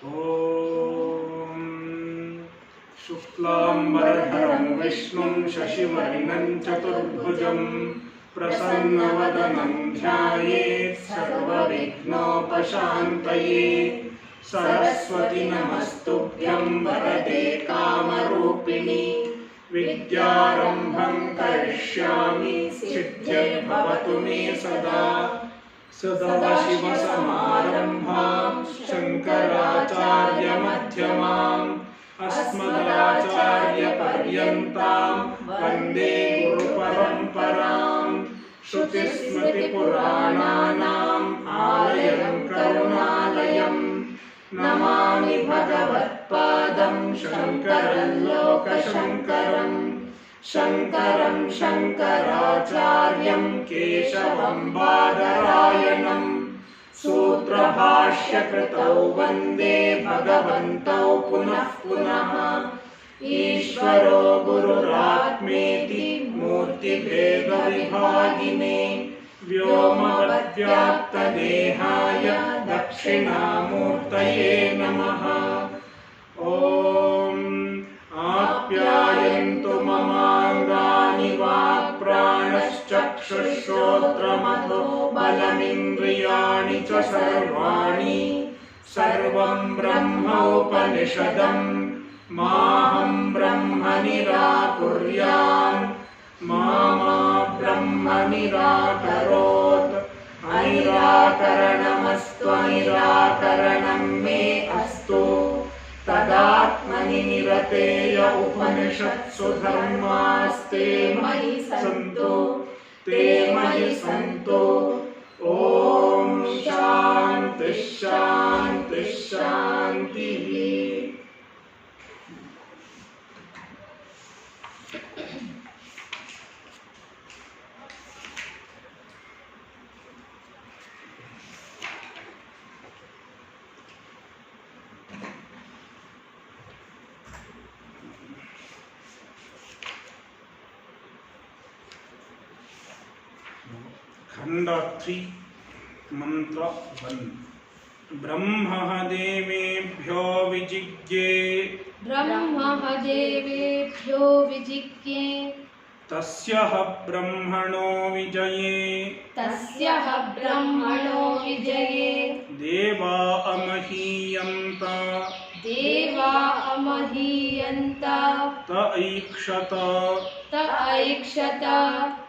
ॐ शुक्लाम्बरधरं विष्णुं शशिवर्णं चतुर्भुजं प्रसन्नवदनं ध्यायेत् सर्वविघ्नोपशान्तये। सरस्वती नमस्तुभ्यं वरदे कामरूपिणि विद्यारम्भं करिष्यामि सिद्धिर्भवतु मे सदा। सदाशिवसमारम्भां शङ्कराचार्यमध्यमाम् अस्मदाचार्यपर्यन्तां वन्दे गुरुपरम्पराम्। श्रुतिस्मृतिपुराणानाम् आलयं करुणालयं नमामि भगवत्पादं शङ्करं लोकशङ्करम्। शङ्करं शङ्कराचार्यं केशवं बादरायणं सूत्रभाष्यकृतौ वन्दे भगवन्तौ पुनः पुनः। ईश्वरो गुरुरात्मेति मूर्तिभेदविभागिने व्योमवद्व्याप्तदेहाय दक्षिणामूर्तये नमः। ॐ आप्यायन्तु ममाङ्गानि वाक्प्राणश्चक्षुश्रोत्रमथो बलमिन्द्रियाणि च सर्वाणि। सर्वं ब्रह्म उपनिषदं माहं ब्रह्म निराकुर्याम्। मा ब्रह्म निराकरोत्। अनिराकरणमस्तु अनिराकरणं मे अस्तु। तदात्मनि निरतेय उपनिषत्सु धर्मास्ते मयि सन्तु ते मयि सन्तु। ॐ शान्ति शान्ति शान्तिः। खंड 3 मंत्र 1। ब्रह्म देवेभ्यो विजिज्ञे तस्यः ब्रह्मणो विजये देवा अमहीयन्त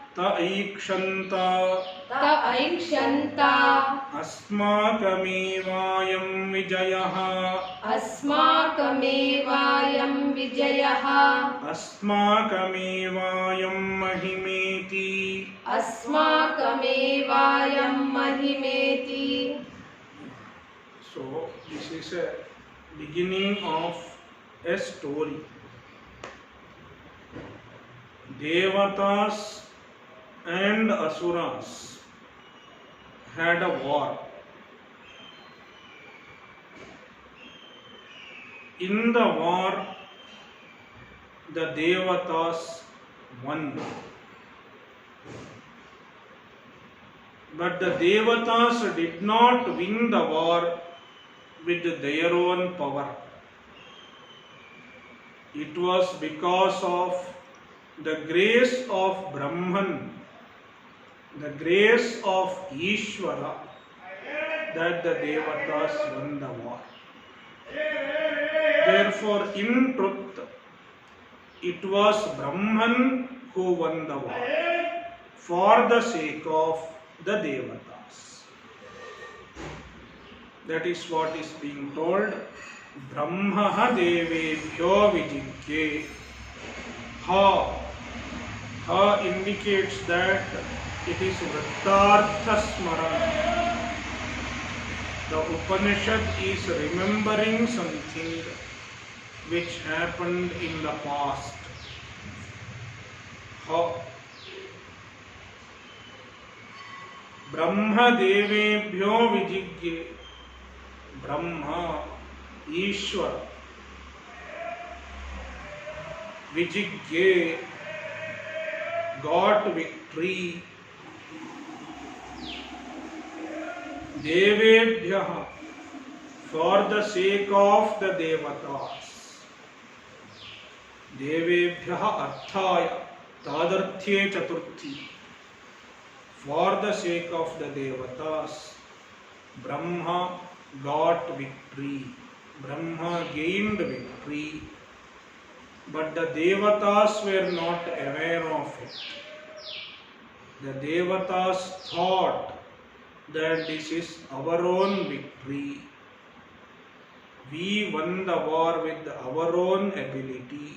त ऐक्षन्त अस्माकमेवायं विजयः अस्माकमेवायं महिमेति। So this is a beginning of a story. Devatas and Asuras had a war. In the war, the Devatas won. But the Devatas did not win the war with their own power. It was because of the grace of Brahman, the grace of Ishvara, that the Devatas won the war. Therefore, in truth, it was Brahman who won the war for the sake of the Devatas. That is what is being told. Brahma devebhyo vijigye. Ha indicates that it is Vrittartha Smarana. The Upanishad is remembering something which happened in the past. Ha. Brahma devebhyo vijigye. Brahma, Ishvara. Vijigye got victory. Devebhyah for the sake of the devatas. Devebhyah arthaya tadarthye chaturthi. For the sake of the devatas, Brahma got victory. Brahma gained victory. But the devatas were not aware of it. The devatas thought that this is our own victory. We won the war with our own ability,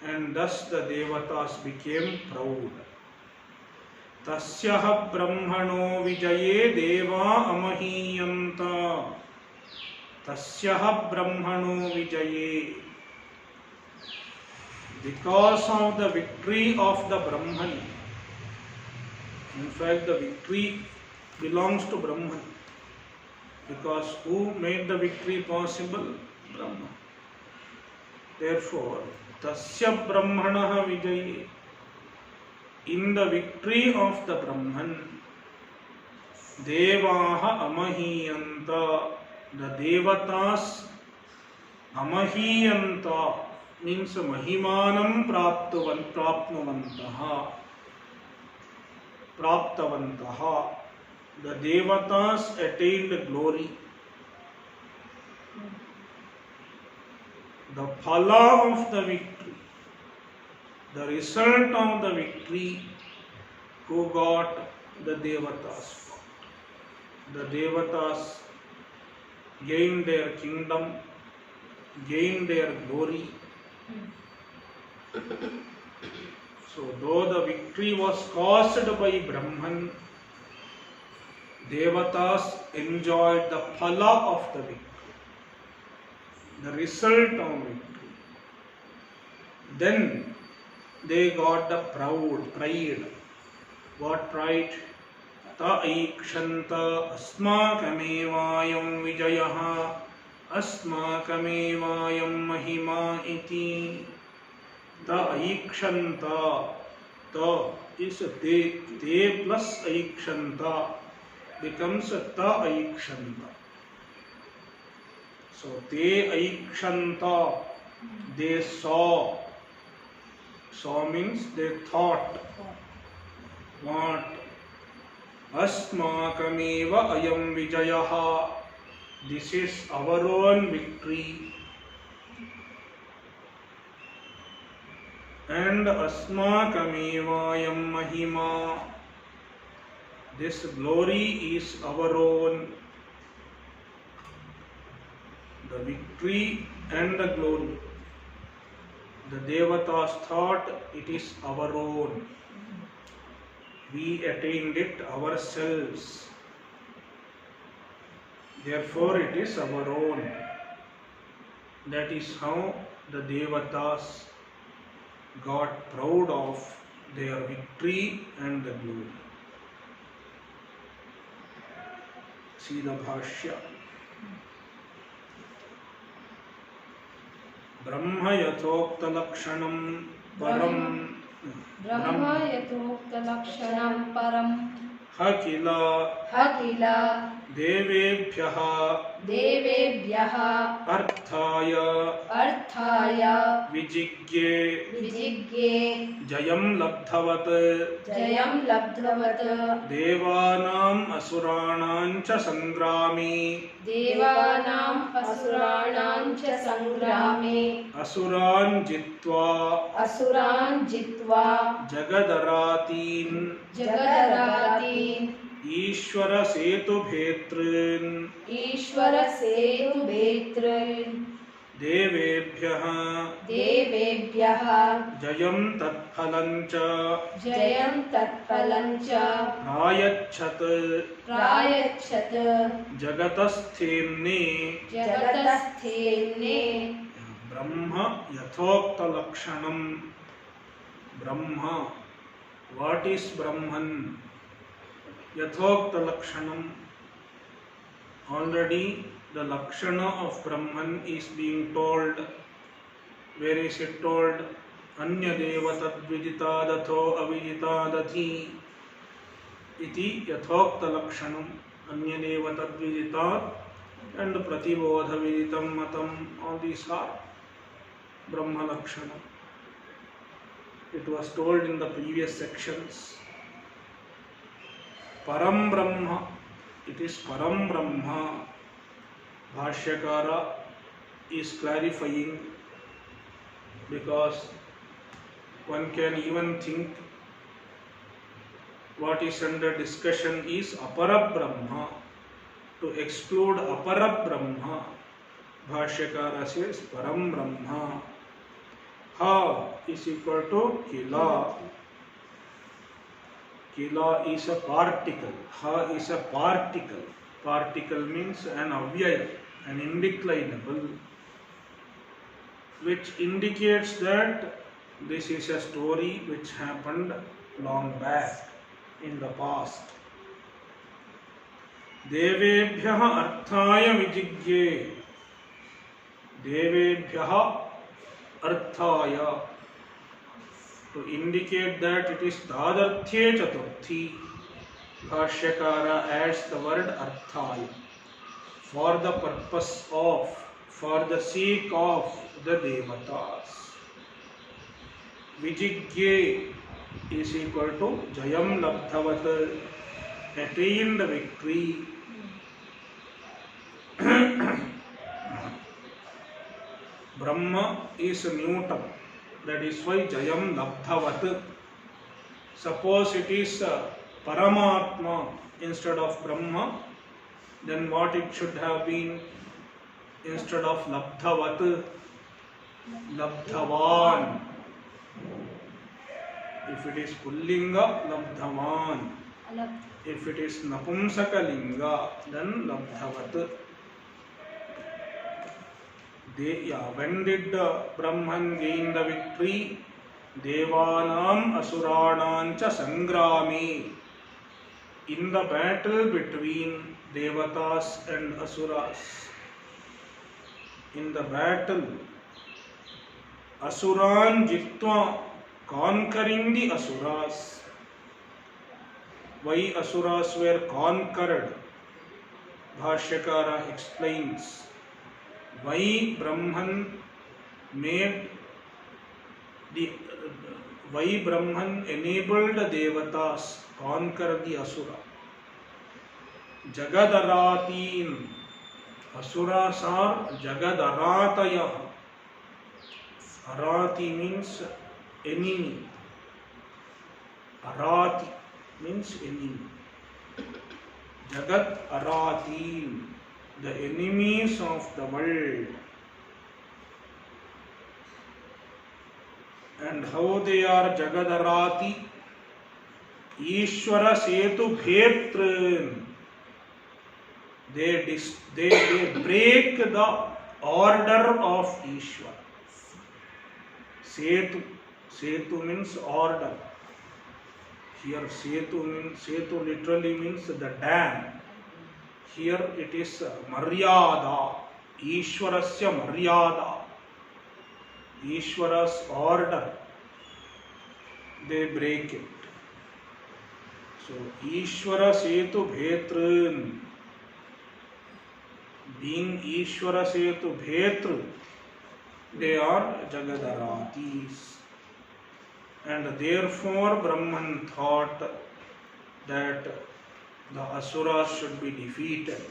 and thus the devatas became proud. Tasyaha brahmano vijaye deva amahiyanta. Tasyaha brahmano vijaye. Because of the victory of the Brahman, in fact the victory belongs to Brahman, because who made the victory possible? Brahma. Therefore, tasya brahmanaha vijaye. In the victory of the Brahman, devaha amahiyanta. The devatas amahiyanta means mahimanam praptavantaha. The devatas attained glory. The phala of the victory, the result of the victory, who got? The devatas. The devatas gained their kingdom, gained their glory. So, though the victory was caused by Brahman, devatas enjoyed the phala of the victory, the result of victory. Then they got the pride. What pride? Ta aikshanta asmakamevayam vijayaha asmakamevayam mahima iti. Ta aikshanta. Ta is te plus aikshanta becomes ta aikshanta. So te aikshanta, they saw. Saw means they thought. What? Asmakameva ayam vijayaha. This is our own victory. And asmakamevayam mahima. This glory is our own. The victory and the glory. The devatas thought it is our own. We attained it ourselves. Therefore it is our own. That is how the devatas got proud of their victory and the glory. See the Bhashya. Brahma yathokta lakshanam param. Brahma yathokta lakshanam param. Hakila devebhyaha arthaya vijigye jayam labdhavat devanam asuranam cha sangrami asuran jitva jagadaratin Ishvara setu bhetrin devebhyaha jayam tatphalancha prayachat jagatasthemne Brahma yathokta lakshanam. Brahma, what is Brahman? Yathokta lakshanam. Already the lakshana of Brahman is being told. Where is it told? Anya deva tadvidita datho avidita dathi iti yathokta lakshanam. Anya deva tadvidita and Pratibodha Viditam Matam, all these are Brahma Lakshana. It was told in the previous sections. Param Brahma, it is Param Brahma. Bhashyakara is clarifying, because one can even think what is under discussion is Apara Brahma. To exclude Apara Brahma, Bhashyakara says Param Brahma. Ha is equal to Kila. Kila is a particle. Ha is a particle. Particle means an avyaya, an indeclinable, which indicates that this is a story which happened long back in the past. Devebhyah arthaya vijigye. Devebhyah arthaya. To indicate that it is tadarthye chaturthi, Bhashyakara adds the word arthaya. For the purpose of, for the sake of the devatas. Vijigye is equal to Jayam Labdhavat, attained victory. Brahma is a Newton, that is why Jayam Labdhavat. Suppose it is Paramatma instead of Brahma, then what it should have been? Instead of Labdhavat, Labdhavan. If it is Pullinga, Labdhavan. If it is Napumsakalinga, then Labdhavat. When did Brahman gain the victory? Devanam Asuranam cha Sangrami. In the battle between Devatas and Asuras. In the battle, Asuran Jitva, conquering the Asuras. Why Asuras were conquered? Bhashyakara explains. Why Brahman made the why Brahman enabled the Devatas conquer the Asura. Jagadaratin. Asuras are Jagadarataya. Arati means enemy. Arati means enemy. Jagat Aratin, the enemies of the world. And how they are Jagadarati? Ishvara Setu Bhetran. They break the order of Ishvara. Setu means order. Here Setu literally means the dam. Here it is Maryada. Ishvarasya Maryada. Ishvara's order. They break it. So Ishvara Setu Bhetran. Being Ishvara Setu Bhetru, they are Jagadaratis. And therefore Brahman thought that the Asuras should be defeated.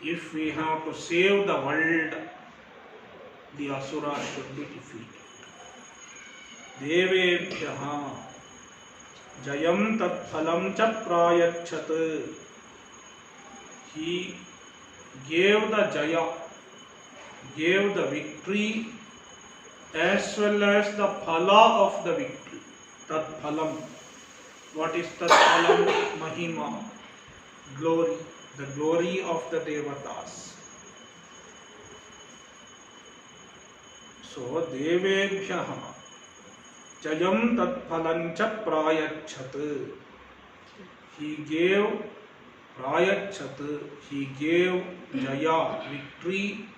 If we have to save the world, the Asuras should be defeated. Devebhyaha Jayam tat phalam cha prayachat. He gave the Jaya, gave the victory as well as the phala of the victory. Tat phalam. What is tat phalam? Mahima. Glory. The glory of the Devatas. So, Devebhyaha Jayam tat phalam cha prayachat. He gave Prayachat, he gave Jaya, victory,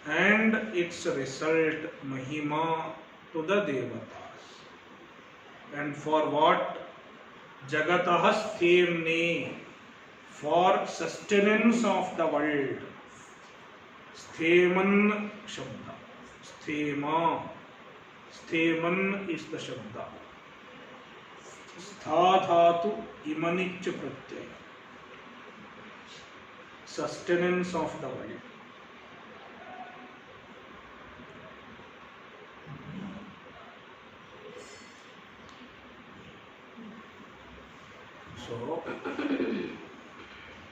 and its result, Mahima, to the Devatas. And for what? Jagatahas Themne, for sustenance of the world, Stheman Shabda. Sthema. Stheman is the Shabda. Stha dhatu imanic pratyaya. Sustenance of the world. So,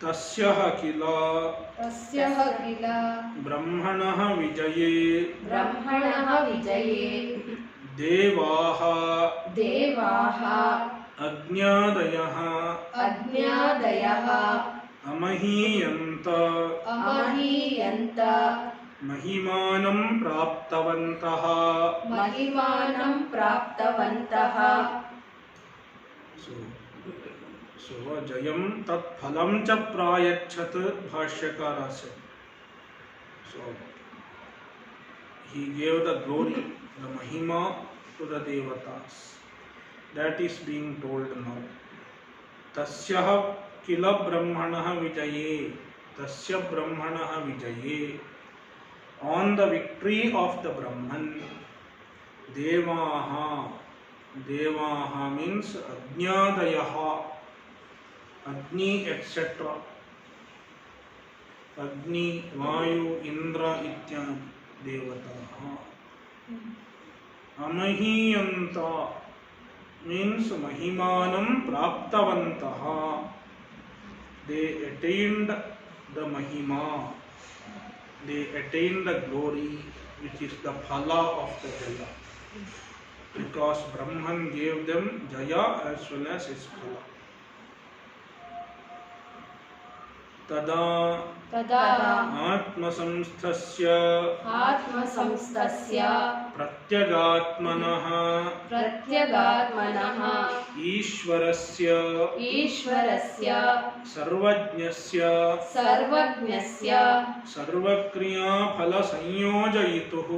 तस्यः किल ब्रह्मणः विजये देवाः अज्ञादयः अमहीयन्त महिमानं प्राप्तवन्तः So Jayam tat phalam cha prayachat bhashyakara said. So he gave the glory, the mahima to the devatas. That is being told now. Tasya kila brahmanaha vijaye. Tasya brahmanaha vijaye. On the victory of the Brahman, devaha. Devaha means ajnadayaha. Agni etc. Agni, Vayu, Indra ityadi devataha. Amahiyanta means mahimanam praptavantaha. They attained the mahima. They attained the glory, which is the phala of the Jaya. Because Brahman gave them Jaya as well as his phala. तदा आत्मसंस्थस्य प्रत्यगात्मनः ईश्वरस्य सर्वज्ञस्य सर्वक्रियाफलसंयोजयितुः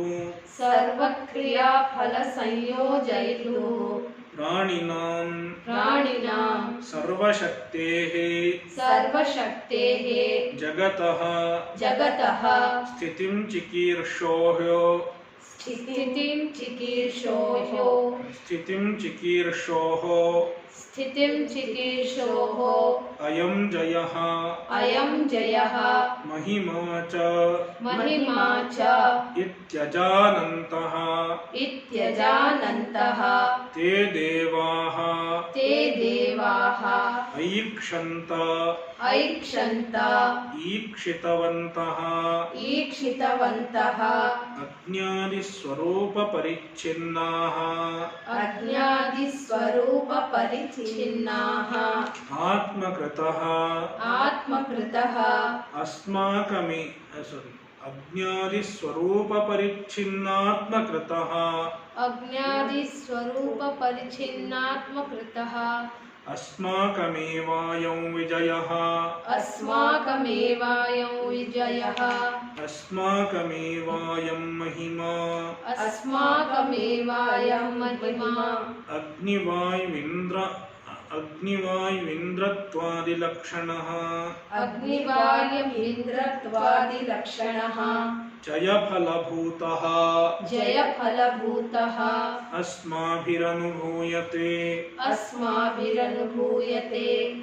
प्राणिनां सर्वशक्तेः जगतः स्थितिं चिकीर्षोः अयं जयः महिमा च इत्यजानन्तः ते देवाः ऐक्षन्त ईक्षितवन्तः अज्ञादिस्वरूपपरिच्छिन्नाः आत्मकृतः अज्ञादिस्वरूपपरिच्छिन्नात्मकृतः अस्माकमेवायं विजयः अस्माकमेवायं महिमा अग्निवायुविन्द्रत्वादिलक्षणः जयफलभूतः अस्माभिरनुभूयते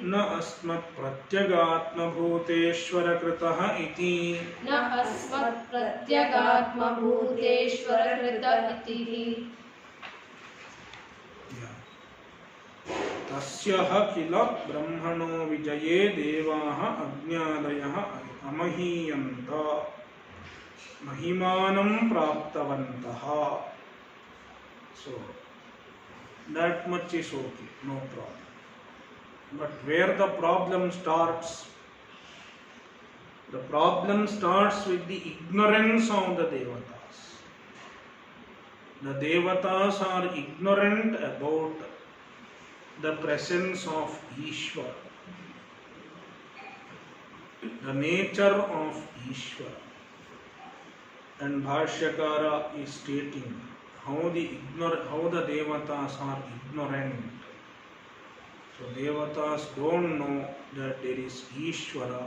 न अस्मत्प्रत्यगात्मभूतेश्वरकृतः इति तस्यः किल ब्रह्मणो विजये देवाः अज्ञादयः अमहीयन्त महिमानं प्राप्तवन्तः. So that much is okay, no problem. But where the problem starts? The problem starts with the ignorance of the devatas. The devatas are ignorant about the presence of Ishvara, the nature of Ishvara. And Bhashyakara is stating how the devatas are ignorant. So devatas don't know that there is Ishvara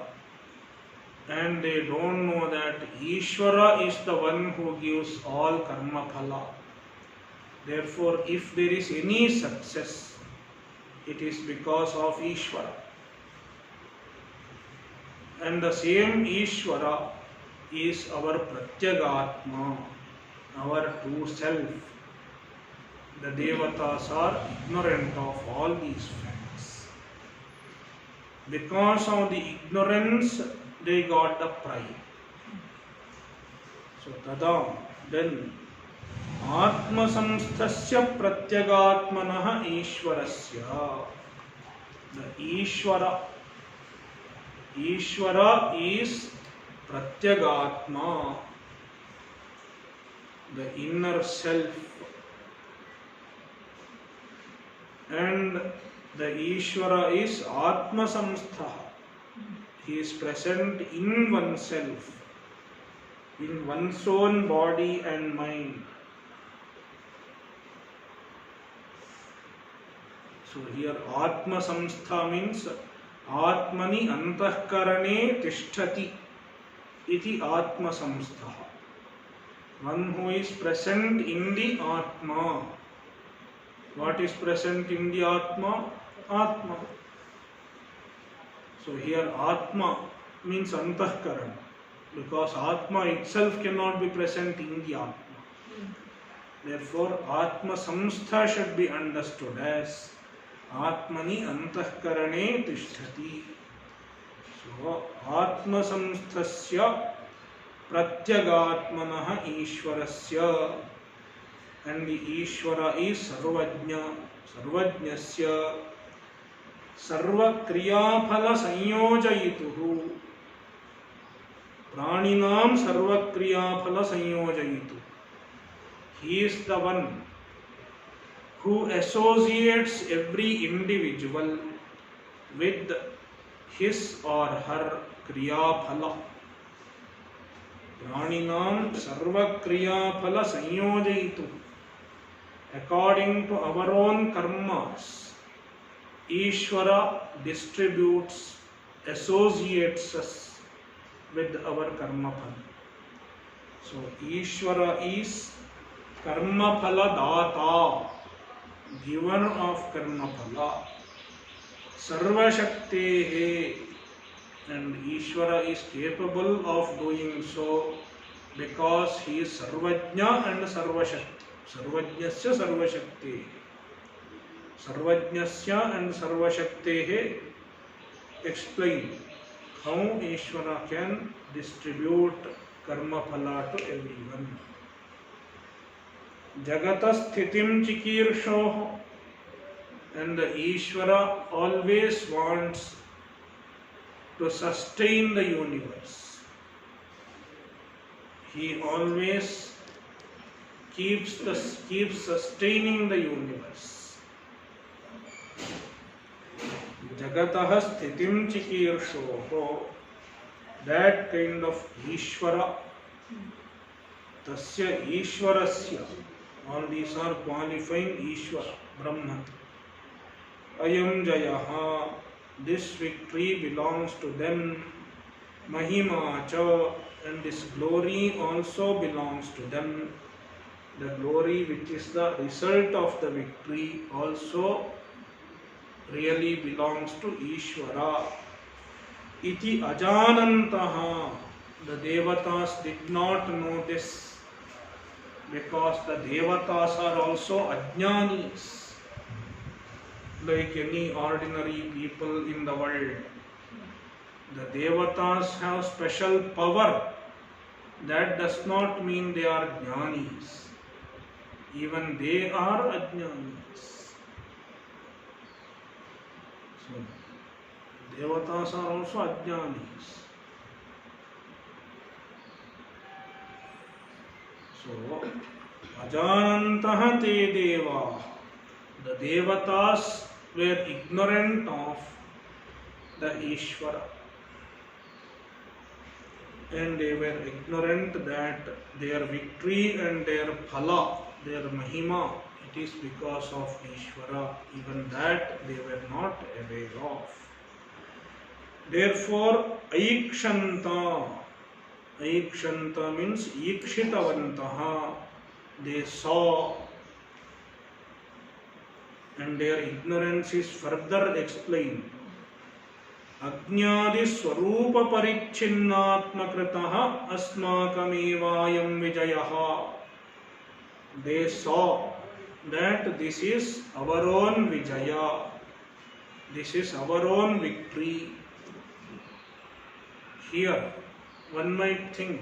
and they don't know that Ishvara is the one who gives all karma phala. Therefore, if there is any success, it is because of Ishvara. And the same Ishvara is our Pratyagatma, our true self. The Devatas are ignorant of all these facts. Because of the ignorance, they got the pride. So, tada, then, Atma samsthasya pratyagatmanah Ishvarasya. The Ishvara is Pratyagatma, the inner self. And the Ishvara is Atma Samstha. He is present in oneself, in one's own body and mind. So here Atma Samstha means Atmani Antahkarane Tishtati iti Atma Samstha. One who is present in the Atma. What is present in the Atma? Atma. So here Atma means Antahkaran, because Atma itself cannot be present in the Atma. Therefore Atma Samstha should be understood as Atmani Antahkarane Tishtati. So Atma Samsthasya Pratyagatmanah Ishvarasya. And the Ishvara is Sarvajna, Sarvajnasya, Sarva Kriyaphala Sanyojayituhu. Praninam Sarva Kriyaphala Sanyojayitu. He is the one who associates every individual with his or her Kriyaphala. Praninam Sarva Kriyaphala Sanyojayitu. According to our own karmas, Ishvara distributes, associates us with our karma phala. So Ishvara is karma phala data, giver of karma phala. Sarva Shaktehe, and Ishvara is capable of doing so because he is Sarvajna and Sarva Shakti. Sarvajnasya Sarva Shakti. Sarvajnasya and Sarva Shakti explain how Ishvara can distribute karma phala to everyone. Jagata sthitim chikirshoh, and the Ishvara always wants to sustain the universe. He always keeps sustaining the universe. Jagatah sthitim chikirshoho, that kind of Ishvara, tasya Ishvarasya, all these are qualifying Ishvara, Brahman. Ayam Jayaha, this victory belongs to them. Mahima cha, and this glory also belongs to them. The glory which is the result of the victory also really belongs to Ishvara. Iti ajanantaha, the Devatas did not know this, because the Devatas are also ajnanis, like any ordinary people in the world. The Devatas have special power. That does not mean they are jnanis. Even they are ajnanis. So, Devatas are also ajnanis. So, ajanantah te deva. The Devatas were ignorant of the Ishvara. And they were ignorant that their victory and their phala, their mahima, it is because of Ishvara. Even that they were not aware of. Therefore, aikshanta. Aikshanta means ikshitavantaha. They saw, and their ignorance is further explained. Ajnadi swarupa parichinnatmakritaha asmakamevayam vijayaha. They saw that this is our own vijaya, this is our own victory. Here, one might think,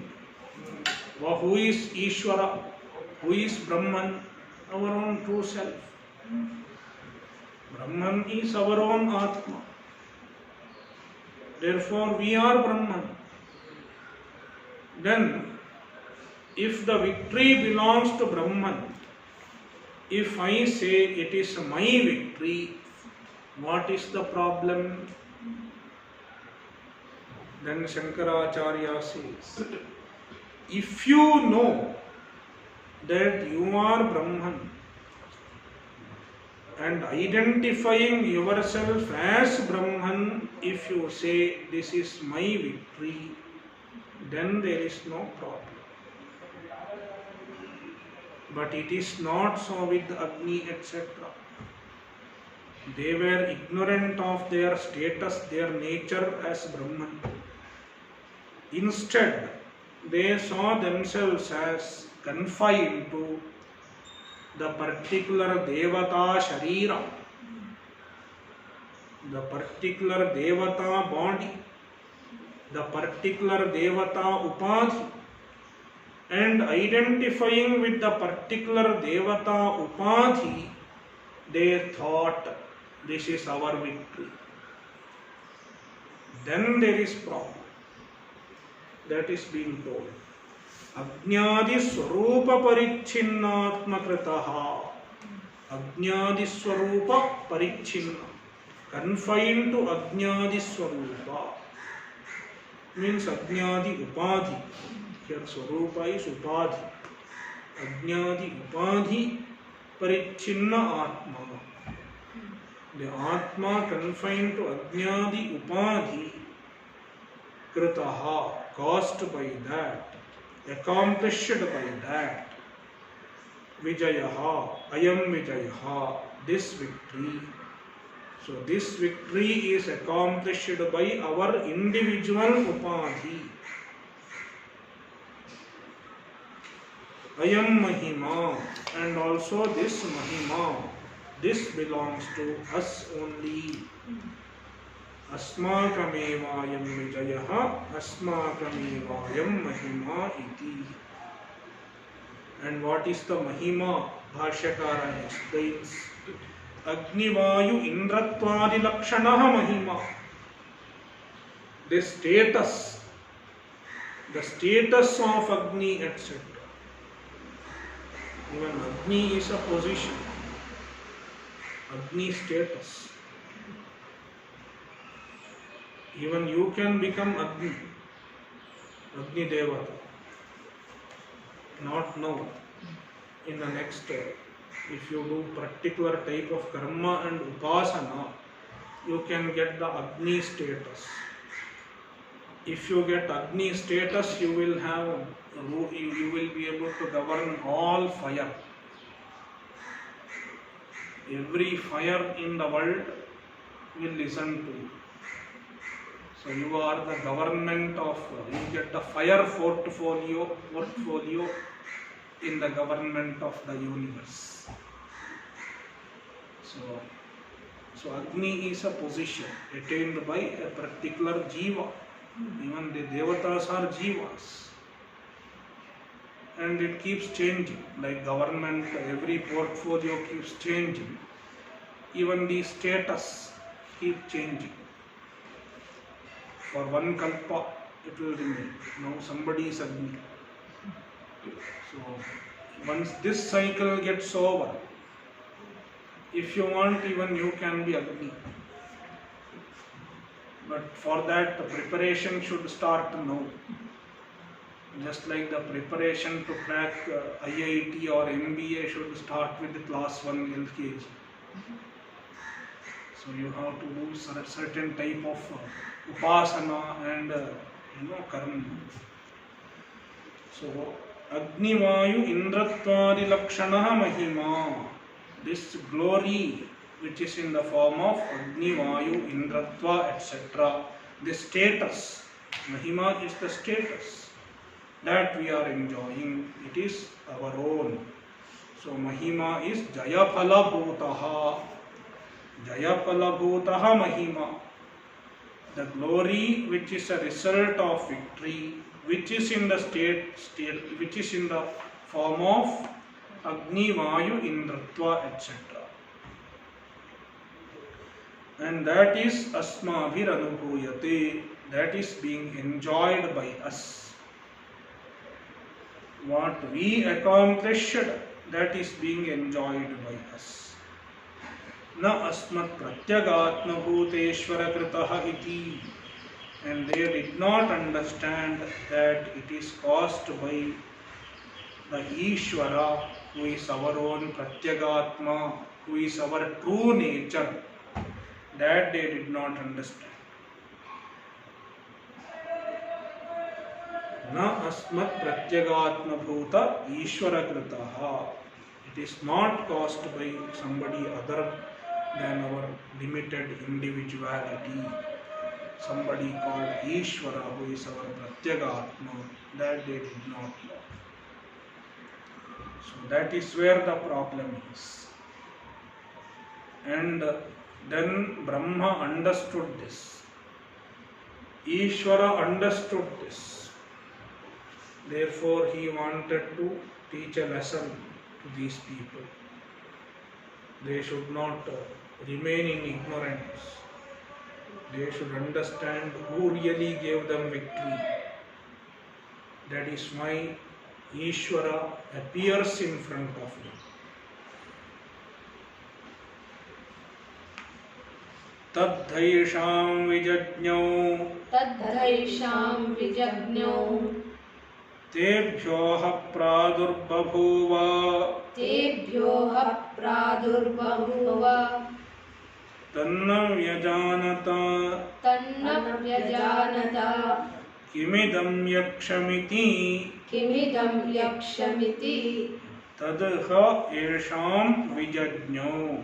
well, who is Ishvara? Who is Brahman? Our own true self. Brahman is our own Atma. Therefore, we are Brahman. Then, if the victory belongs to Brahman, if I say it is my victory, what is the problem? Then Shankaracharya says, if you know that you are Brahman and identifying yourself as Brahman, if you say this is my victory, then there is no problem. But it is not so with Agni, etc. They were ignorant of their status, their nature as Brahman. Instead, they saw themselves as confined to the particular Devata Sharira, the particular Devata body, the particular Devata Upadhi, and identifying with the particular Devata Upadhi, they thought this is our victory. Then there is problem. That is being told. Ajnadi swarupa parichinnatmakritaha. Ajnadi swarupa parichinna. Confined to Ajnadi swarupa. Means Ajnadi upadhi. Here swarupa is upadhi. Ajnadi upadhi parichinna atma. The atma confined to Ajnadi upadhi kritaha, caused by that, accomplished by that, vijayaha, ayam vijayaha, this victory. So this victory is accomplished by our individual upadhi. Ayam mahima, and also this mahima, this belongs to us only. Asmakamevayam vijayaha, asmakamevayam mahima iti. And what is the mahima? Bhashyakara explains. Agnivayu indratvadi lakshanaha mahima. The status of Agni, etc. Even Agni is a position. Agni status. Even you can become Agni Devata. Not now. In the next, if you do particular type of karma and upasana, you can get the Agni status. If you get Agni status, you will be able to govern all fire. Every fire in the world will listen to you. So you are the government of, you get the fire portfolio in the government of the universe. So Agni is a position attained by a particular jiva. Even the devatas are jivas. And it keeps changing, like government, every portfolio keeps changing. Even the status keeps changing. For one kalpa, it will remain. Now somebody is Agni. So once this cycle gets over, if you want, even you can be Agni. But for that, the preparation should start now. Just like the preparation to crack IIT or MBA should start with the class 1 LKG. So you have to do certain type of upasana and karma. So Agni Vayu Indratvadi Lakshana Mahima. This glory which is in the form of Agni Vayu Indratva etc. The status. Mahima is the status that we are enjoying. It is our own. So Mahima is Jayaphala Bhutaha. Jayaphala Bhutaha Mahima. The glory which is a result of victory, which is in the which is in the form of Agni, Vayu, Indratva, etc. And that is Asmabhir Anubhuyate, that is being enjoyed by us. What we accomplished, that is being enjoyed by us. Na asmat pratyagatma bhuteshvara kritaha iti. And they did not understand that it is caused by the Ishvara, who is our own pratyagatma, who is our true nature. That they did not understand. Na asmat pratyagatma bhuta Ishvara kritaha. It is not caused by somebody other than our limited individuality. Somebody called Ishvara, who is our Pratyagatma, that they did not know. So that is where the problem is. And then Brahma understood this. Ishvara understood this. Therefore he wanted to teach a lesson to these people. They should not remain in ignorance. They should understand who really gave them victory. That is why Ishvara appears in front of them. Tadhaisham vijajñau Tadhaisham vijajñau Tebhyoha pradurbabhuva Tebhyoha pradurbabhuva Tanna vyajanata Tanna vyajanata Kimidam yakshamiti Kimidam yakshamiti Tadha esham vijajñau.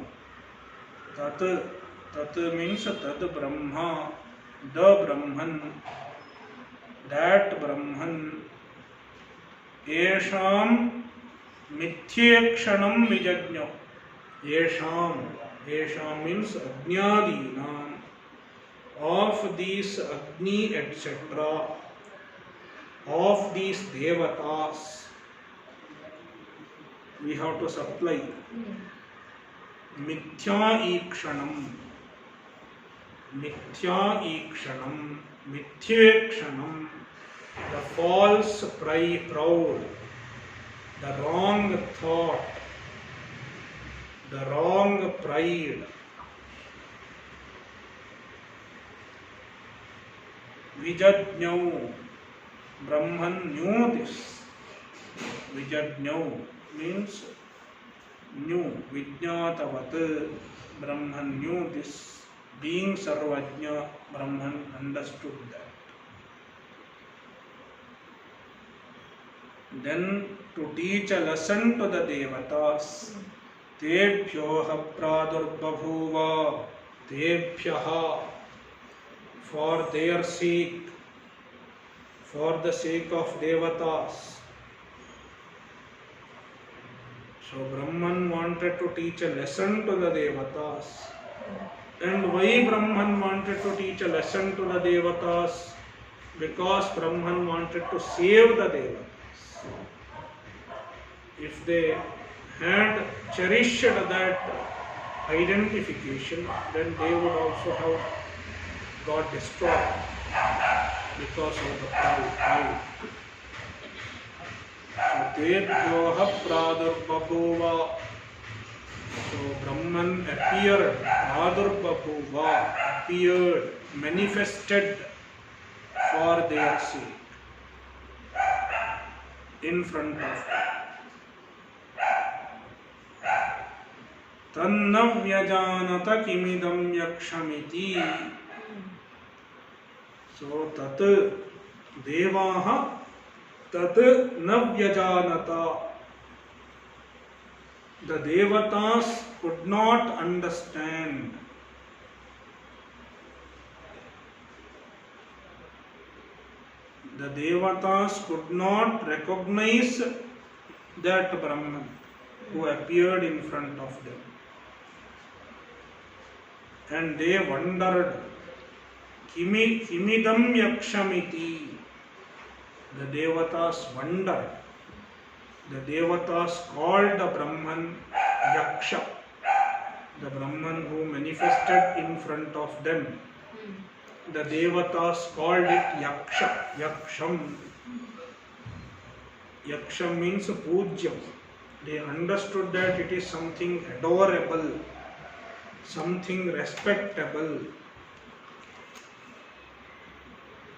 Tat means Tad Brahma, the Brahman, that Brahman. Esham mithyekshanam vijajñau. Esham means Ajnadinam. Of these Agni etc. Of these Devatas. We have to supply. Mithya ikshanam. Mithyekshanam. The false proud, the wrong thought, the wrong pride. Vijajñau. Brahman knew this. Vijajñau means knew. Vijñatavat. Brahman knew this. Being Sarvajña, Brahman understood that. Then to teach a lesson to the Devatas, Tebhyoha pradurbabhuva, Tebhyaha, for their sake, for the sake of Devatas. So Brahman wanted to teach a lesson to the Devatas. And why Brahman wanted to teach a lesson to the Devatas? Because Brahman wanted to save the Devatas. If they had cherished that identification, then they would also have got destroyed because of the pride. So, Tebhyoha pradurbabhuva. So, Brahman appeared, pradurbabhuva, appeared, manifested for their sake in front of them. तन्न व्यजानत किमिदं यक्षमिति. So tat देवाः तत् न व्यजानता. The devatas could not understand. The devatas could not recognize that Brahman who appeared in front of them. And they wondered, Kimidam yakshamiti. The devatas wondered. The devatas called the Brahman Yaksha, the Brahman who manifested in front of them. The devatas called it Yaksha, Yaksham. Yaksham means Pujyam. They understood that it is something adorable, something respectable,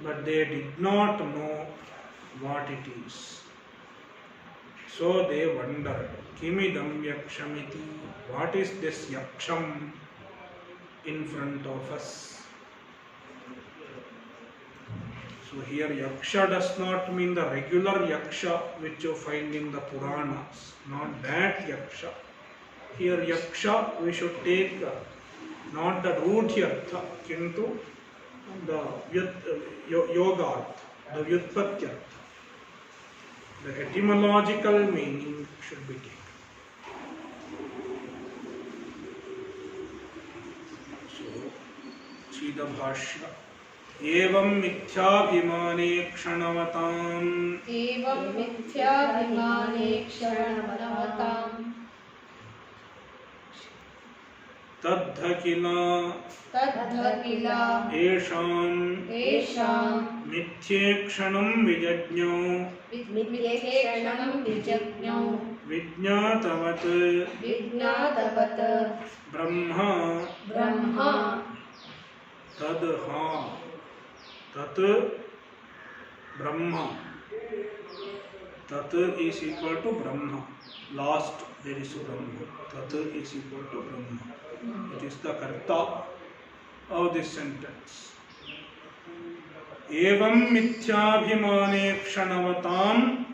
but they did not know what it is. So they wondered, Kimidam Yakshamiti, what is this Yaksham in front of us? So here Yaksha does not mean the regular Yaksha which you find in the Puranas, not that Yaksha. Here Yaksha we should take not the Rudhyartha, kintu the Yogartha, the Vyutpatyartha. The etymological meaning should be taken. So, Chida Bhashya. Evam mithyabhimane kshanavatam. एवं मिथ्याभिमाने क्षणवताम् Tadha kila तद्ध Qila esham mithyekshanam vijajño विद्येक्षणं विजज्ञो vijñātavat विज्ञातवत् brahma Brahma tadha tat brahma. Tat is equal to brahma. Last there is brahma. Tat is equal to brahma. It is the karta of this sentence. Evam mithyabhimane kshanavatam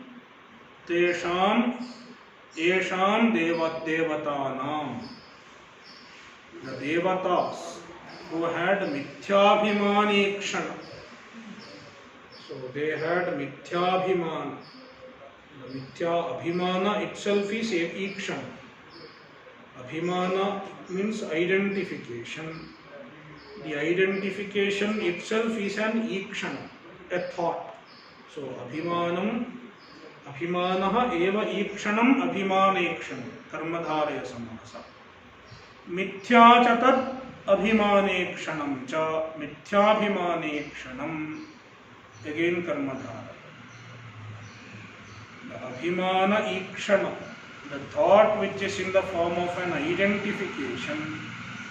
tesham esham devatanam. The devatas who had mithyabhimane kshana. So they had mithyabhimana. The mithya abhimana itself is ikshana. Abhimana means identification. The identification itself is an ikshana, a thought. So abhimanaha eva ikshanam abhimanekshanam karmadharaya samasa. Mithya cha tat abhimanekshanam cha mithyabhimanekshanam, again karmadharaya. The abhimana ikshana, the thought which is in the form of an identification,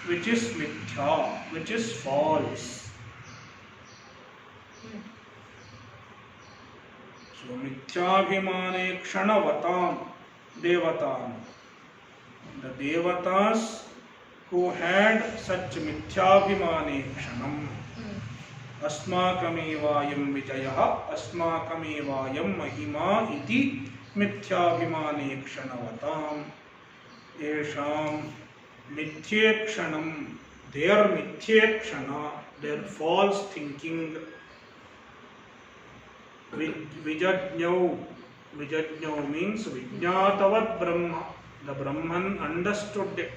which is mithya, which is false. So mithyabhimane kshanavatam devatam. The devatas who had such mithyabhimane kshanam. Asmakamevayam vijayaha asmakamevayam mahima iti mithyabhimane kshanavatam. Esham mithyekshanam, their mithyekshana, their false thinking. Vijajñau, vijajñau means vijñātavat brahma. The Brahman understood it.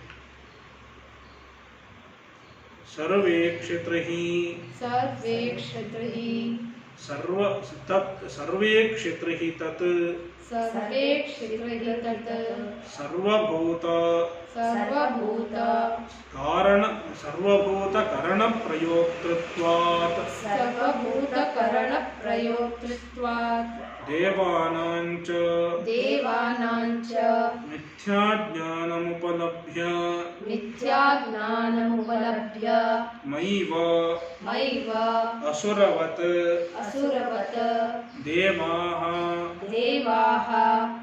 Sarve kshetrahi, survey क्षत्रिहि sarve kshetrahi tat सर्वे क्षत्रिहि तत् sarvabhuta सर्वभूत karan prayoktritvat सर्वभूत करण प्रयोक्तृत्वात् devanancha देवानाञ्च मिथ्याज्ञानमुपलभ्य मिथ्याज्ञानमुपलभ्य मयिवा मैव असुरवत् असुरवत् देवाः देवाः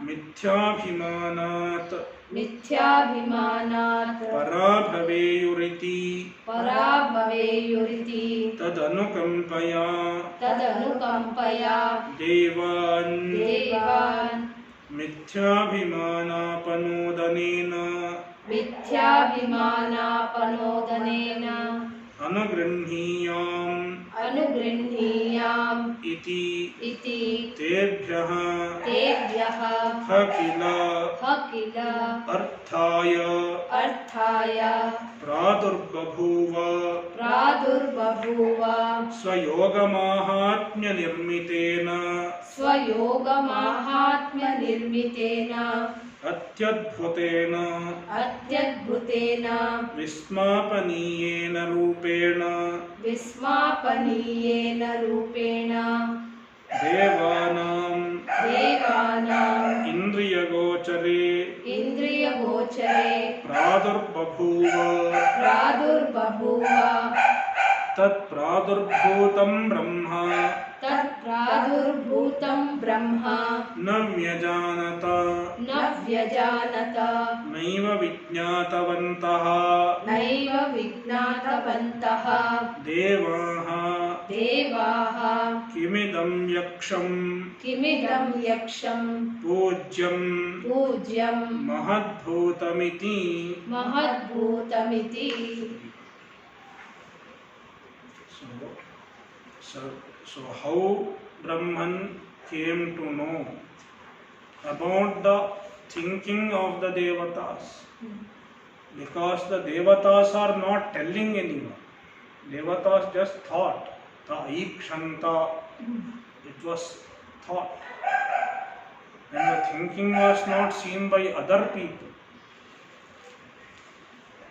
मिथ्याभिमानात् मिथ्याभिमानात् पराभवेयुरिति पराभवेयुरिति तदनुकम्पया तदनुकम्पया देवान् देवान् मिथ्याभिमानापनोदनेन मिथ्याभिमानापनोदनेन अनुगृह्णीयाम् इति इति तेभ्यः किल अर्थाय प्रादुर्बभूव स्वयोगमाहात्म्यनिर्मितेन अत्यद्भुतेन विस्मापनीयेन रूपेण देवानाम् इन्द्रियगोचरे प्रादुर्बभूव तत्प्रादुर्भूतं ब्रह्म न व्यजानत नैव विज्ञातवन्तः देवाः किमिदं यक्षं पूज्यं महद्भूतमिति So how Brahman came to know about the thinking of the Devatas? Because the Devatas are not telling anyone. Devatas just thought. Ta ikshanta. It was thought. And the thinking was not seen by other people.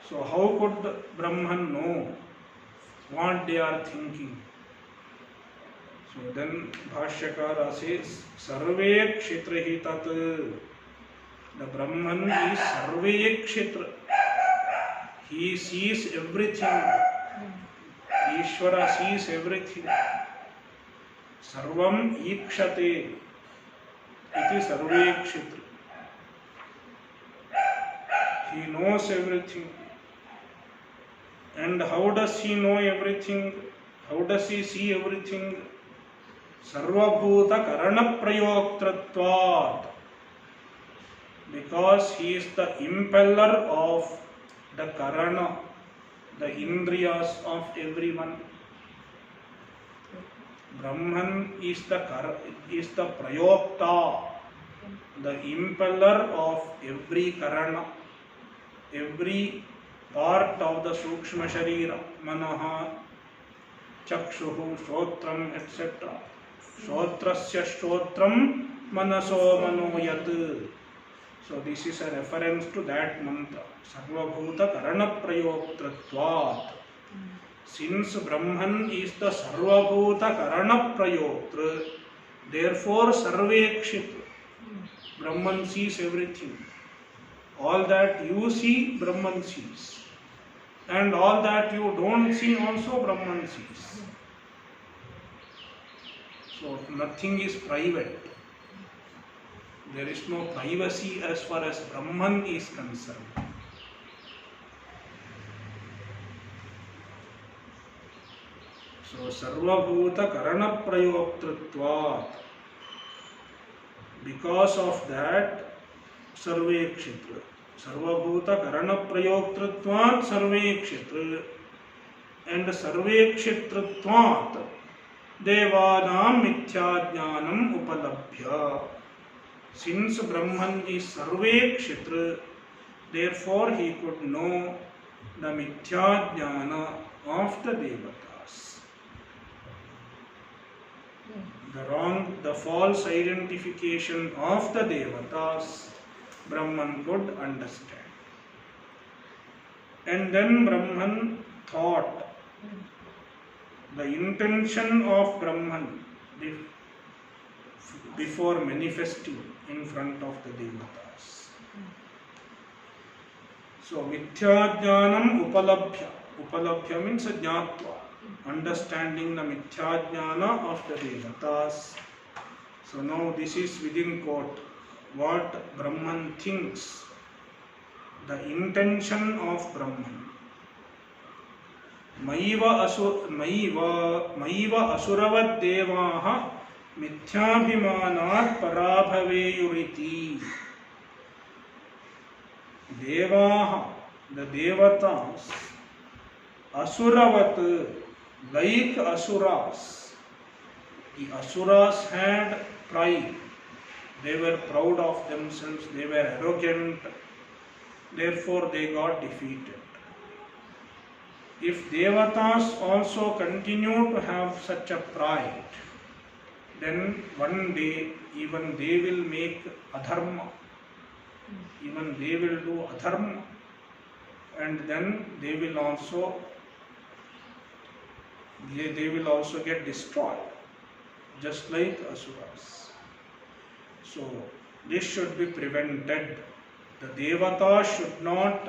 So how could Brahman know what they are thinking? So then Bhashyakara says, Sarve Kshetra hi tat. The Brahman is Sarve Kshetra. He sees everything. Ishvara sees everything. Sarvam ikshate. Iti Sarve Kshetra. He knows everything. And how does he know everything? How does he see everything? Sarvabhuta Karana Prayoktratvat. Because he is the impeller of the Karana, the Indriyas of everyone. Brahman is the Prayokta, the impeller of every Karana, every part of the Sukshma Sharira, Manaha, Chakshuhu, Shotram, etc. Shotrasya Shotram, Manaso Manoyat. So this is a reference to that mantra. Sarvabhuta Karana Prayoktratvat. Since Brahman is the Sarvabhuta Karana Prayoktra, therefore Sarve Kshitra. Brahman sees everything. All that you see, Brahman sees. And all that you don't see also Brahman sees. So nothing is private. There is no privacy as far as Brahman is concerned. So Sarvabhuta Karana Prayoktratvat. Because of that, Sarve Kshitra. Sarvabhuta Karana Prayoktratvat Sarve Kshitra. And Sarve Kshetratvat Devanam Mithyajnanam Upalabhya. Since Brahman is Sarve Kshitra, therefore he could know the Mithyajnana of the Devatas. The false identification of the Devatas, Brahman could understand. And then Brahman thought. The intention of Brahman before manifesting in front of the Devatas. So Mithyajnanam Upalabhya. Upalabhya means Jnatva. Understanding the Mithyajnana of the Devatas. So now this is within quote what Brahman thinks the intention of Brahman. Maiva asuravat devaha mithyabhimanat parabhaveyuriti. Devaha, the devatas, asuravat, like asuras. The asuras had pride. They were proud of themselves, they were arrogant, therefore they got defeated. If devatas also continue to have such a pride, then one day even they will make adharma, even they will do adharma, and then they will also get destroyed, just like asuras. So this should be prevented. The devatas should not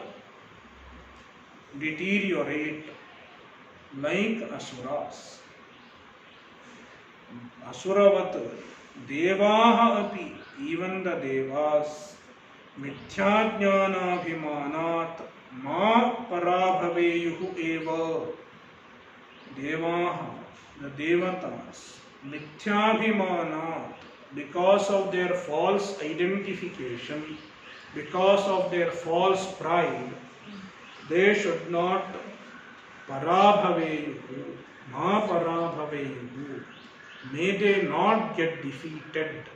deteriorate like asuras. Asuravat devaha api, even the devas, mithya-jnana-bhimanat ma parabhaveyuhu eva. Devaha, the devatas, mithya-bhimanat, because of their false identification, because of their false pride, they should not parabhaveyuhu, ma parabhaveyuhu. May they not get defeated,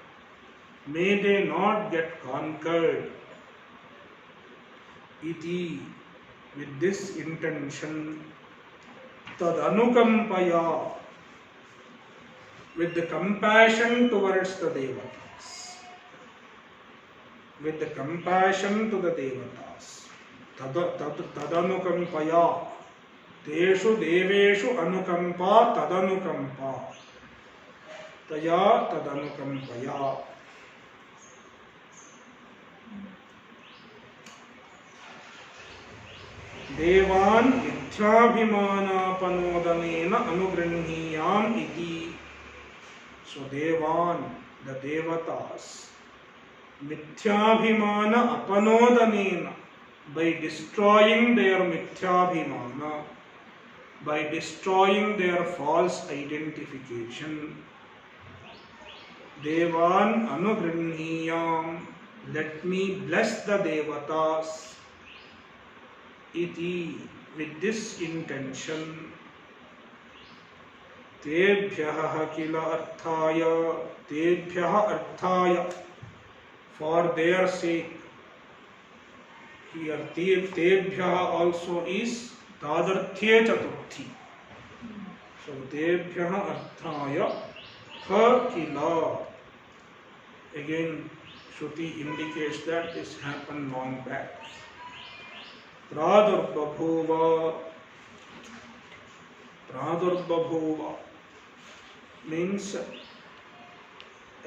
may they not get conquered. Iti, with this intention, tad anukampaya, with the compassion towards the devatas, with the compassion to the devatas, tadanukampaya, teshu deveshu anukampa tadanukampa, taya tadanukampaya. Devan mithyabhimanapanodhanena anugranhiyam iti. So Devan, the devatas, mithyabhimana apanodhanena, by destroying their mithyabhimana, by destroying their false identification, Devan anugranhiyam, let me bless the devatas. Iti, with this intention, tebhyaha kila arthaya, tebhyaha arthaya, for their sake. Here tebhyaha also is tadarthye chaturthi. So tebhyaha arthaya ha kila. Again Shruti indicates that this happened long back. Pradurbabhuva means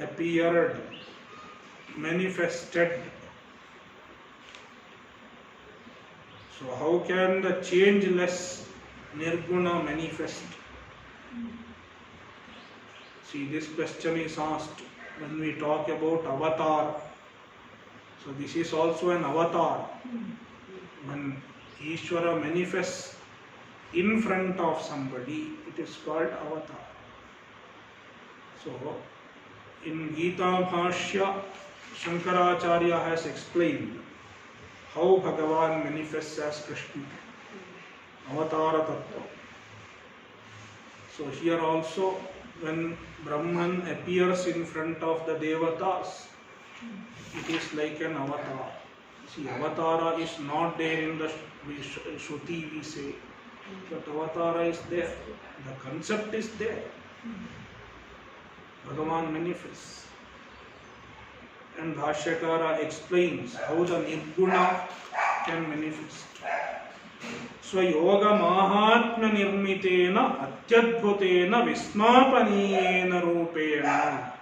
appeared, manifested. So how can the changeless Nirguna manifest? See, this question is asked when we talk about avatar. So this is also an avatar. When Ishvara manifests in front of somebody, it is called avatar. So, in Gita Bhashya, Shankaracharya has explained how Bhagavan manifests as Krishna, Avatara Tattva. So here also, when Brahman appears in front of the Devatas, it is like an avatar. See, avatara is not there in the Shruti, we say, but avatara is there. The concept is there. Bhagavan manifests. And Bhashyakara explains how the Nirguna can manifest. Swayoga Mahatma Nirmitena Atyadbhutena Vismapaniyena Rupena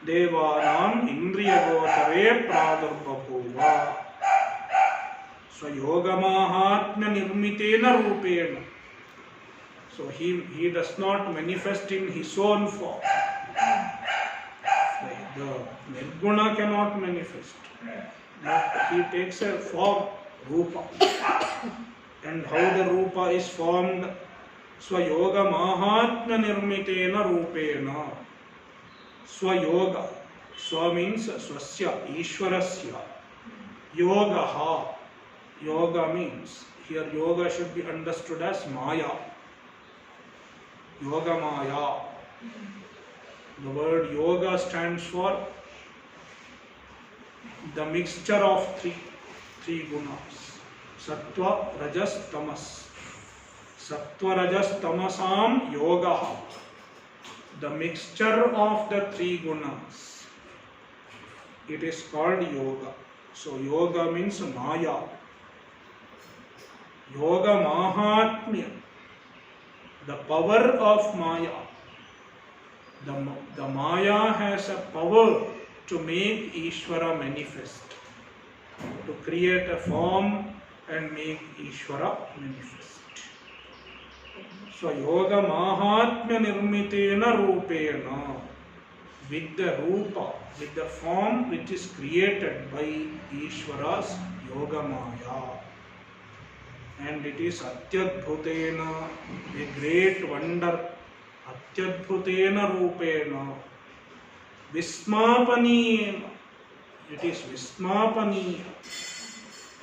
Devanam Indriyagotare Pradurbabhuva. Swayoga Mahatma Nirmitena Rupena. So he does not manifest in his own form. The Nirguna cannot manifest. but he takes a form, Rupa. And how the Rupa is formed? Swayoga Mahatmya Nirmitena Rupena. Swayoga. Swa means Swasya, Ishwarasya. Yogaha. Yoga means, here yoga should be understood as Maya. Yoga Maya. The word yoga stands for the mixture of three gunas. Sattva, Rajas, Tamas. Sattva, Rajas, Tamasam Yoga. The mixture of the three gunas. It is called yoga. So yoga means Maya. Yoga Mahatmya. The power of Maya. The Maya has a power to make Ishvara manifest, to create a form and make Ishvara manifest. So Yoga Mahatmya Nirmitena Rupena, with the Rupa, with the form which is created by Ishvara's Yoga Maya. And it is Atyadbhutena, a great wonder. Atyadbhutena Rupena, Vismapaniyena. It is Vismapaniya.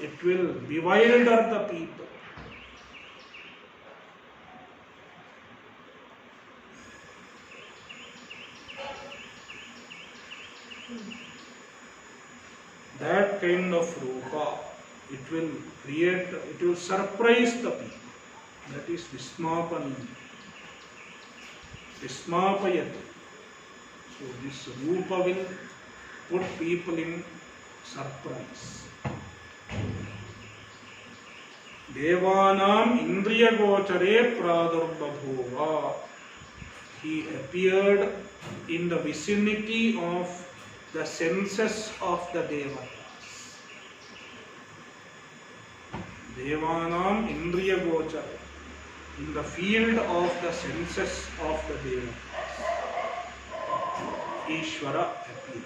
It will bewilder the people. That kind of Rupa, it will surprise the people. That is Vismapaniya. Vismapayat. So this Rupa will put people in surprise. Devanam Indriya Gochare Pradurbabhuva. He appeared in the vicinity of the senses of the Devatas. Devanam Indriya Gochare. In the field of the senses of the Devatas. Ishvara appeared.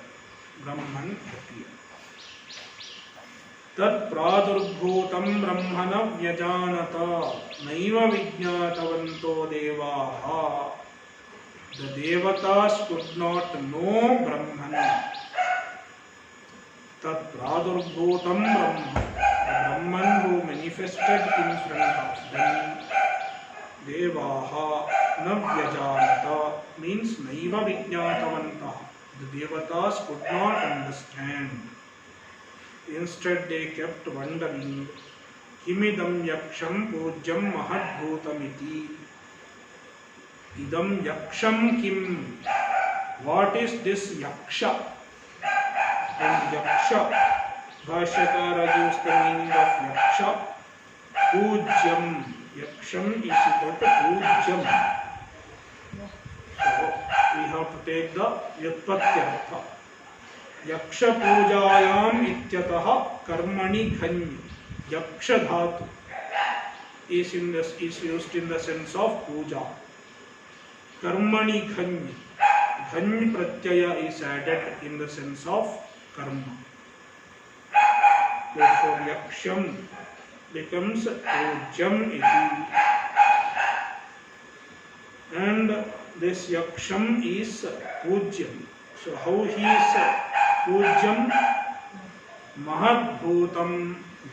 Brahman appeared. Tat pradurbhutam brahmana vyajanata naiva vijnatavanto devaha. The devatas could not know Brahman. Tat pradurbhutam brahma. The Brahman who manifested in front of them. Devaha navyajanata means naiva vijnatavanta. The devatas could not understand. Instead they kept wondering. Kimidam yaksham pujyam mahadbhutamiti. Idam yaksham kim. What is this yaksha? And yaksha, Bhashyakara gives the meaning of yaksha. Pujyam. Yaksham is equal to pujyam. So we have to take the vyutpatyartha. Yaksha pujayam ityataha karmani ghany. Yaksha dhatu is used in the sense of puja. Karmani ghany. Ghany pratyaya is added in the sense of karma. Therefore yaksham becomes pujyam iti. And this yaksham is pujyam. So how he is pujyam? Mahadbhutam,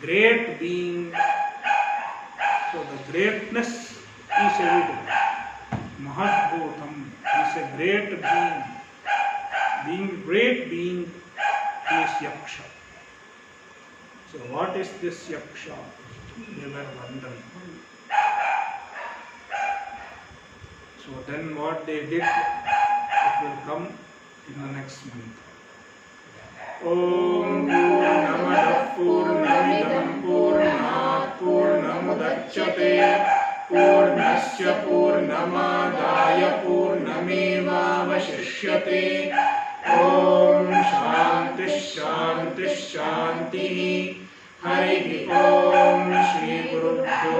great being. So the greatness is evident. Mahadbhutam is a great being. Being great being is yaksha. So what is this yaksha? They were wondering. So then what they did, it will come in the next month. Om Purnamadav Purnamidam Purnat Purnamudachyate Purnasya Purnamadaya Purnameva Vashishyate. Om Shanti Shanti Shanti. Hari Om Shri Gurubhyo